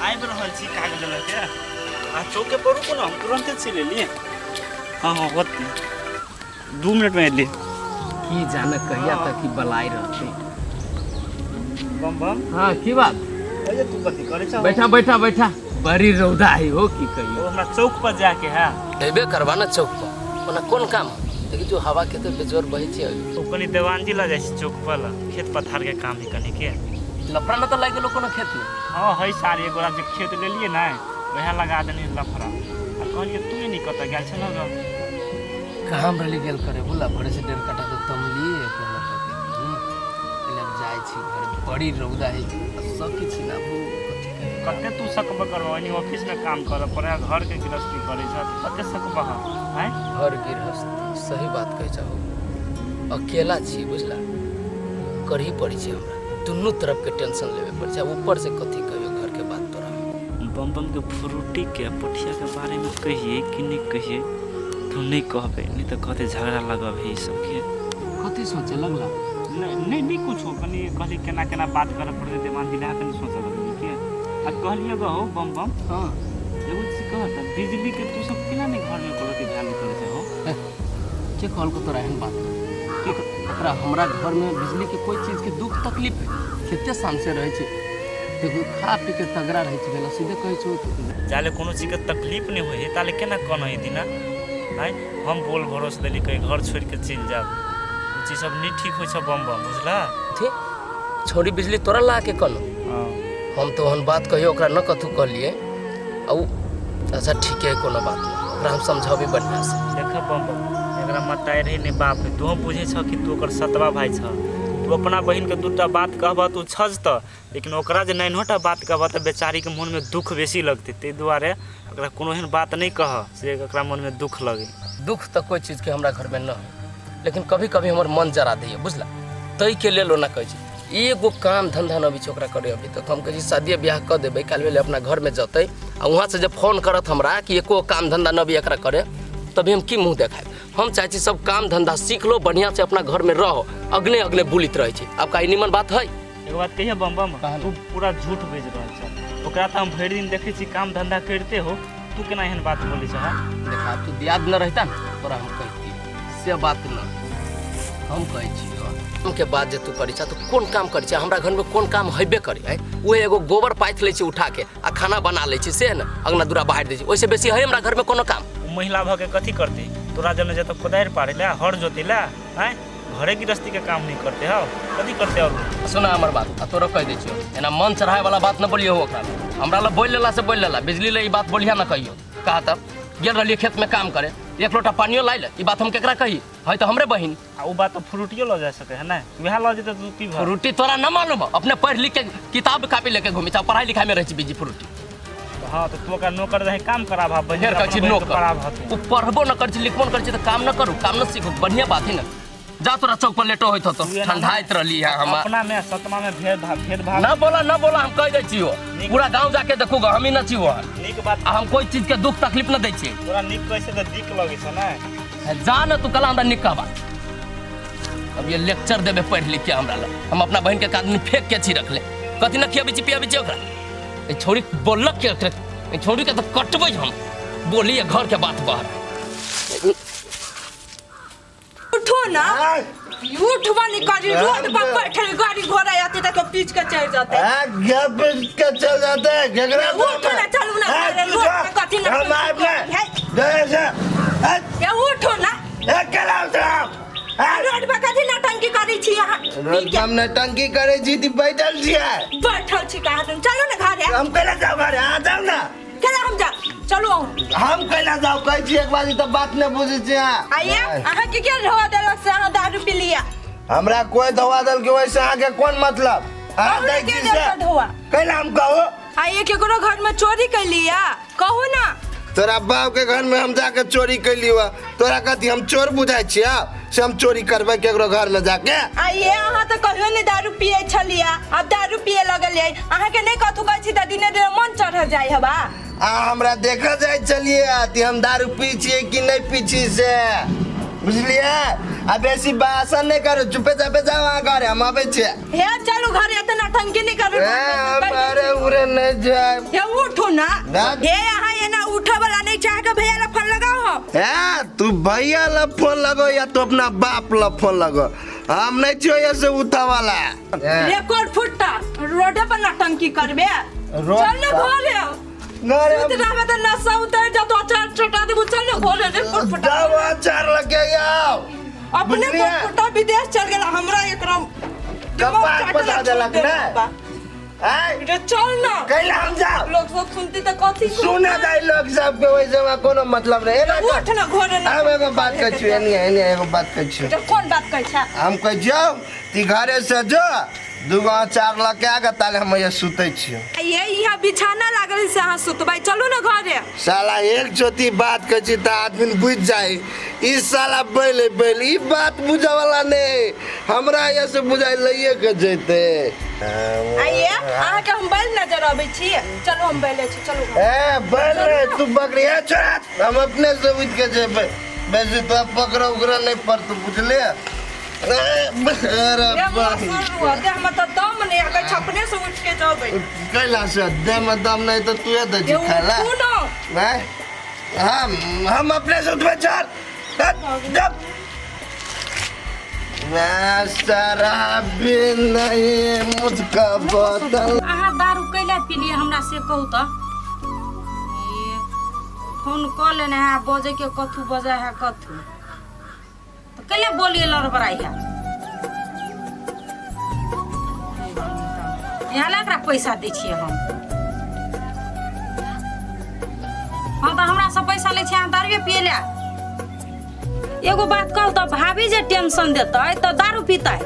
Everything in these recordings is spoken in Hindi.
आबि रहल छी कागज लऽ के आ चौके पर रुकू ने हम तुरंते चलि एलिए। हाँ होत 2 मिनट में एलिए। की जाने कहिया तक की बलाई रहते। बम बम हाँ की बात अरे तू कथी करे छ? बैठा बैठा बैठा बड़ी रौदा है हो की कहियो। हमरा चौक पर जाके है एबे करवा ना चौक पर ओना कौन काम लेकिन जो हवा के तो बेजोर बहे छै। तो कनी देवान जी ला जाय छी चौक पर खेत पथार के काम ही कनी के लफड़ा न तो लाग गेलो कोनो खेत में। हाँ है सारी एगोरा जो खेत लेलिए ना वह लगा देनी लफड़ा आ कहलिए तू नहीं कत गेल छ न कहाँ रली गेल करे बोला बड़े से 1.5 कट्ठा तो तम लिए कहना तो अब जाय छी घर बड़ी रौदा है सकी छी ना वो कते तू सकब करवानी ऑफिस में काम कर पड़े घर के गृहस्थी करे छ कते सकब है घर गृहस्थ सही बात कह चाहो अकेला छी बुझला करही पड़ी छै हमरा दोनों तरफ के टेंशन लेवे पड़ छै ऊपर से कथी कहियो घर के बात तोरा बम बम के फ्रूटी के पठिया के बारे में कहिए कि नहीं कहिए तू नहीं कहबे नहीं तो कहते झगड़ा लगब है सब के कथी सोचे लगला नहीं कुछ हो कनी कहली केना केना बात करे पड़े देवान दिला कनी सोचे लगली के आ कहलिए गो हो बम बम हां एगो चीज कहत बिजली के तू सब केना नहीं घर में कोनो के ध्यान करे से हो के कॉल को तोरा एहन बात कि ओकरा हमरा घर में बिजली के कोई चीज के दुख तकलीफ है केते शान से रहे छै देखो खा पी के तगड़ा रहे छै गेला सीधे कहै छै जाले कोनो चीज के तकलीफ नहीं होई ताले केना कोन है दिना हाय हम बोल भरोसे देली कहीं घर छोड़ के चल जाब उ चीज सब नहीं ठीक होई छ बम बम बुझला ठीक छोड़ी बिजली तोरा ला के कलो हां हम तो हन बात कहियो ओकरा न कथु कहलिए औ अच्छा ठीक है कोनो बात नहीं ओकरा हम समझाबी बढ़िया से देख बम बम एकरा मताई रही ने बाप है तू बुझे छ कि तू ओकर सतवा भाई छ तू अपना बहन के दूटा बात कहबा तू छज त लेकिन ओकरा जे नैनोटा बात कहबा त बेचारी के मन में दुख बेसी लगते ते दुआरे ओकरा कोनो एहन बात नहीं कह से ओकरा मन में दुख लगे दुख तो कोई चीज के हमरा घर में न है लेकिन कभी कभी हमर मन जरा दैए बुझला तई के ले लो ना कहै छै एगो काम धंधा न भी छोकरा करे अभी तक हम कही शादी ब्याह कर देबे काल में अपना घर में जतै आ वहां से जब फोन करत हमरा कि एको काम धंधा न भी एकरा करे तभी हम की मुंह देखाए हम चाहे छी सब काम धंधा सीख लो बढ़िया से अपना घर में रहो अगने अगने बुलित रहे छी अब का निमन बात है एगो बात कहिए बम बम तू पूरा झूठ बेच रहल छ ओकरा त हम भरि दिन देखे छी काम धंधा करते हो तू केना एहन बात बोले छ देखा तू याद न रहता न तोरा हम कहती से बात न हम कहै छी के बाद जे तू करी छ तो कोन काम करी छ हमरा घर में कोन काम हेबे करी है वो एगो गोबर पाथ ले छी उठा के आ खाना बना ले छी से न अगना दूरा बाहर दे छी ओइसे बेसी है हमरा घर में कोनो काम महिला भ के कथी करती तोरा जने जे तो कोदार पाड़े ला हर जोते ला हैं घरे गृहस्थी के काम नहीं करते हो कथी करते और सुना हमर बात आ तोरा कह दे छियो एना मन चढ़ाए वाला बात न बोलियो ओकरा हमरा ला बोल लेला से बोल लेला बिजली ले ई बात बोलिया न कहियो कहा त गेल रहलिए खेत में काम करे एक लोटा पानियो लाइल ई बात हम केकरा कही है तो हमरे बहिन आ उ बात तो फ्रूटियो ल जा सके है ना वह ल जेते तू की भर फ्रूटी तोरा न मालूम अपने पढ़ लिख के किताब कापी लेके घूमी छ पढ़ाई लिखाई में रह छी बिजी फ्रूटी हां तो तू का नौकर रहे काम कराब हा बहिर का छी नौकर उ पढ़बो न कर छी लिखबो न कर छी त काम न करू काम न सीखो बढ़िया बात है न जा तोरा चौक पर लेटो होइत तो ठंडाइत रहली है हम अपना में सतमा में भेद भाव न बोला हम कह दे छियो पूरा गांव जाके देखो हम ही न छियो नीक बात हम कोई चीज के दुख तकलीफ न दै छी तोरा नीक कैसे त दिक लगे छ ना जा न तू कला अंदर निक कहबा अब ये लेक्चर देबे पढ़ लिख के हमरा हम अपना बहन के आदमी फेंक के छी रख ले कथि न खिया बिची पिया बिची ओकरा ए छोड़ी बोलक के ए छोड़ी के तो कटबै हम बोलिए घर के बात बाहर उठो ना उठवा निकाली रोड पर बैठल गाड़ी घोड़ा आते तक पीछ के चढ़ जाते हैं क्या पीछ के चल जाते हैं घगरा उठो ना चलू ना रोड पे कथि ना हम आपने जैसे ये उठो ना ए केला उतरा रोड पे कथि ना टंकी करी छी यहां रोड सामने टंकी करे जी ती बैठल छी कहां तुम चलो ना घर हम केला जाओ घर आ जाओ ना केला हम जा चलो हम केला जाओ कहै छी एक बार त बात न बुझै छी आइए अहाँ के क्या धवा देलक से अहाँ दारू पी लिया हमरा कोई धवा देल के वैसे आगे कौन मतलब आ दै छी से केला हम कहो आइए केकरो घर में चोरी कर लिया कहो ना तोरा बाप के घर में हम जाके चोरी कैली हुआ तोरा कथी हम चोर बुझाई छिया से हम चोरी करबै केकरो घर में जाके आइए अहाँ तो कहियो ने दारू पिए छलिया अब दारू पिए लगल है अहाँ के नहीं कथु कहै छी त दिने दिन मन चढ़ जाय हबा आ हमरा देखा जाय चलिए कि हम दारू पी छिए कि नहीं पी छी से बुझलिए आ बेसी भाषण नहीं करो चुपे चापे जाओ वहां घर हम आबै छी हे चलू घर इतना ठंकी नहीं करू अरे उरे अरे नहीं जाए ये उठो ना ना। हे यहाँ ये ना उठे वाला नहीं चाहे के भैया ला फोन लगाओ हो है तू भैया ला फोन लगो या तो अपना बाप ला फोन लगो हम नहीं चाहिए से उठा वाला रेकॉर्ड फुटता रोडे पर नटंकी करबे चल ना घरे अरे तू रहबे त नशा उतर जा तो अचार छोटा दे चल ना घरे रे फुटफुटा जाओ अचार लगे आओ अपने फुटफुटा विदेश चल गेला हमरा एकरम कपार बजा देलक ना रे चल ना कैला हम जाओ लोग सब सुनती त कथी सुना जाए लोग सब के वैसे में कोनो मतलब नहीं है उठ ना घरे ना हम एगो बात कर छिए नहीं एगो बात कर छिए तो कौन बात कहै छ हम कह जाओ ती घरे से जो दुगो अचार लके आगे ताले हम ये सुते छिए ये यहाँ बिछाना लागल से अहाँ सुतबै चलू ना घरे साला एक चोटी बात कर छी त आदमी बुझ जाए ई साला बैल ई बात बुझे वाला नहीं हमरा ये से बुझाई लइए के जैते आइए अहाँ के हम बैल नजर आबै छी चलो हम बैले छी चलो ए बैल रे तू बकरी है छोड़ा हम अपने से बुझ के जेबे बेसी तो पकड़ उकड़ नहीं पर तू बुझले अरे भाई हम तो दम नहीं अगर छपने से उठ के जाबै कैला से दे में दम नहीं तो तू दे जी खाला नहीं हम अपने से उठबे चल जब मैं शराबी नहीं मुझका बोतल अहाँ दारू कैला पीलिए हमरा से कहू तो फोन कऽ लेने है बजे के कथू बजे है कथू तो कैले बोलिए लड़बड़ाई है यहाँ लकड़ा पैसा दै छियै हम तो हमरा से पैसा लै छियै अहाँ दारूए पिए ला एगो बात कहू तो भाभी जे टेंशन देतै तो दारू पीतै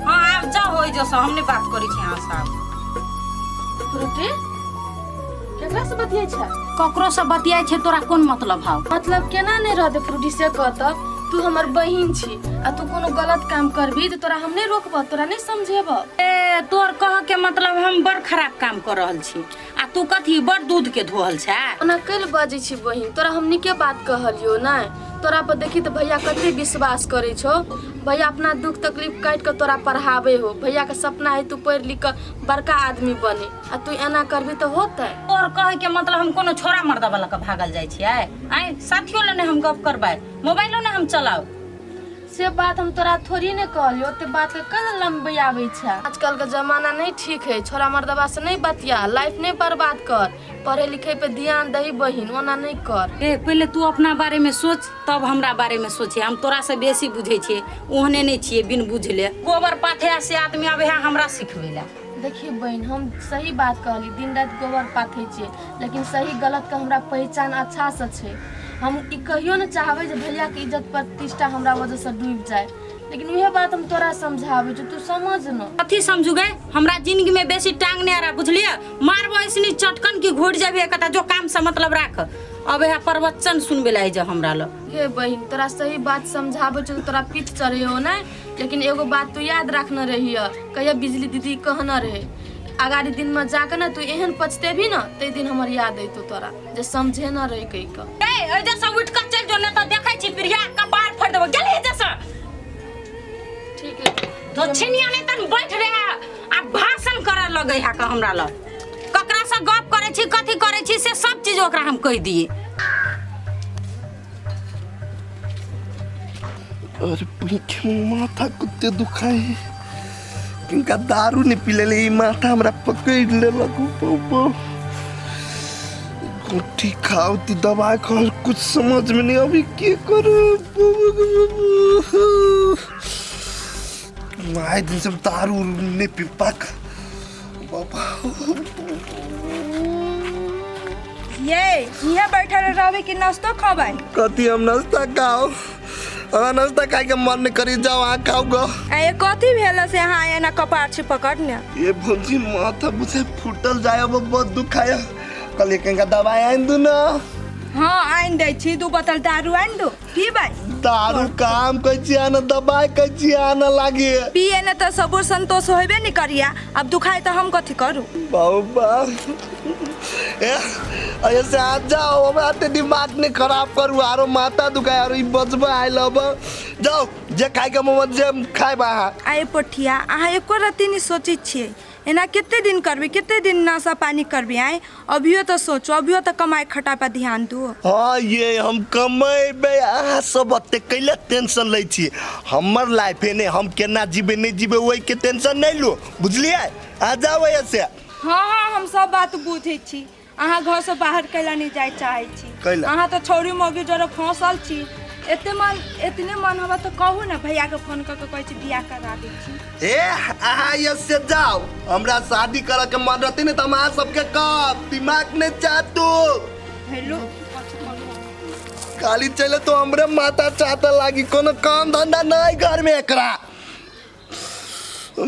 हाँ आब जा हो जैसा हमने बात करी छी अहाँ साहब रोटी केकरा से बतियाइ छै ककरो से बतियाइ छै तोरा कोन मतलब हौ मतलब केना नहीं रहते फ्रूटी से कहत तू हमर बहिन छी आ तू कोनो गलत काम करबी तो तोरा हम नहीं रोकब तोरा नहीं समझेब ए तोर कह के मतलब हम बड़ खराब काम कर रहल छी आ तू कथी बड़ दूध के धोहल छै ओना कैल बाजै छी बहिन तोरा हमनी के बात कहलियो नहीं तोरा पर देखी तो भैया कते विश्वास करे छो भैया अपना दुख तकलीफ काट के तोरा पढ़ावे हो भैया के सपना है तू पढ़ लिख कर बड़का आदमी बने आ तू एना करबी तो होतै तोर कहे के मतलब हम कोनो छोरा मर्दा वाला के भागल जाय छियै आइ साथियो ले ने हम गप करबै मोबाइलो ने हम चलाऊ से बात हम तोरा थोड़ी ने कहलियो ते बात के कल लंबी आवे छै आजकल के जमाना नहीं ठीक है छोरा मर्दवा से नहीं बतिया लाइफ नहीं बर्बाद कर पढ़े लिखे पे ध्यान दही बहिन ओना नहीं कर ए पहले तू अपना बारे में सोच तब हमरा बारे में सोचे हम तोरा से बेसी बुझे छियै ओहने नहीं छियै बिन बुझले गोबर पाथे से आदमी आवे है हमरा सिखबे ला देखिए बहन हम सही बात कहली दिन रात गोबर पाथे छियै लेकिन सही गलत के हमरा पहचान अच्छा से छै हम ई कहियो न चाहबै जे भैया के इज्जत प्रतिष्ठा हमरा वजह से डूब जाए लेकिन वह बात हम तोरा समझावे जो तू समझ न कथी समझू गए हमरा जिंदगी में बेसी टांग नहीं आ रहा बुझलिए मारबो ऐसनी चटकन की घुट जाबे कता जो काम से मतलब राख अब यह प्रवचन सुनबे लाई जा हमरा ल हे बहन तोरा सही बात समझावे जो तोरा पीठ चढ़े हो न लेकिन एगो बात तू याद रखना रहिए कहिया बिजली दीदी कहना रहे आगाड़ी दिन में जाकर ना तू एहन पछते भी ना ते दिन हमर याद अइतो तोरा जे समझे ना रही कई का ए ओइ जैसा उठ के चल जो न त देखै छी प्रिया कपार फोड़ देबो गेले जैसा ठीक है तो छिनिया ने तन बैठ रे आ भाषण करे लगे है का हमरा ल ककरा से गप करे छी कथी करे छी से सब चीज ओकरा हम कह दिए अरे पुनके माथा कुत्ते दुखाए किनका दारू नहीं पिले माथा हमरा पकड़ लेलक गोटी खाओ ती दवाई खाओ कुछ समझ में नहीं अभी क्या करूं आए दिन से दारू नहीं पी पाक बाबा ये बैठल रहबे कि नाश्ता खाबै कथी हम नाश्ता खाओ नाश्ता खाए के मन नहीं करी जाओ आ खाओ गो ए कथी भेल से अहाँ एना कपार छी पकड़ने ये भौजी माथा बुझे फूटल जाए अब बहुत दुखाया कल कहीं दवाई आइन दू ना हाँ आइन दै छी 2 बोतल दारू आइन दो पीबै दारू काम कैची आना दवाई कैची आना लागे पिए ने तो सबूर संतोष होबे नहीं करिया अब दुखाए तो हम कथी करू बाबा ऐसे आ जाओ अब आते दिमाग ने खराब करू आरो माथा दुखाए आरो बचबा आइ लब जाओ जे खाए के मोमत जे खाए बा आए पोठिया अहाँ एको रति नहीं सोचे छिए एना कितने दिन करबी, कितने दिन नाशा पानी करबी आए? अभियो तो सोचो, अभियो तो कमाई खटा पर ध्यान दो। हाँ ये हम कमेबे, अहाँ सब ओते कैले टेंशन लै छी। हमर लाइफ है ने, हम केना जीबे नहीं जीबे वही के टेंशन नहीं लो, बुझलिए? आ जाओ ऐसे। हाँ हम सब बात बुझे छी। अहाँ घर से बाहर कैला नहीं जाए चाहे छी। कैला? अहाँ तो छौरी मौगी जरा फंसल छी। इतने मन होगा तो कहू ना, भैया के फोन करके कहै छी बियाह करा दै छी। ए अहाँ ऐसे जाओ, हमरा शादी करे के मन रहते ने तो हम अहाँ सबके कब दिमाग नहीं चाहतू। हेलो खाली चले तो हमरे माता चाहता लागी, कोनो काम धंधा नहीं घर में एकरा।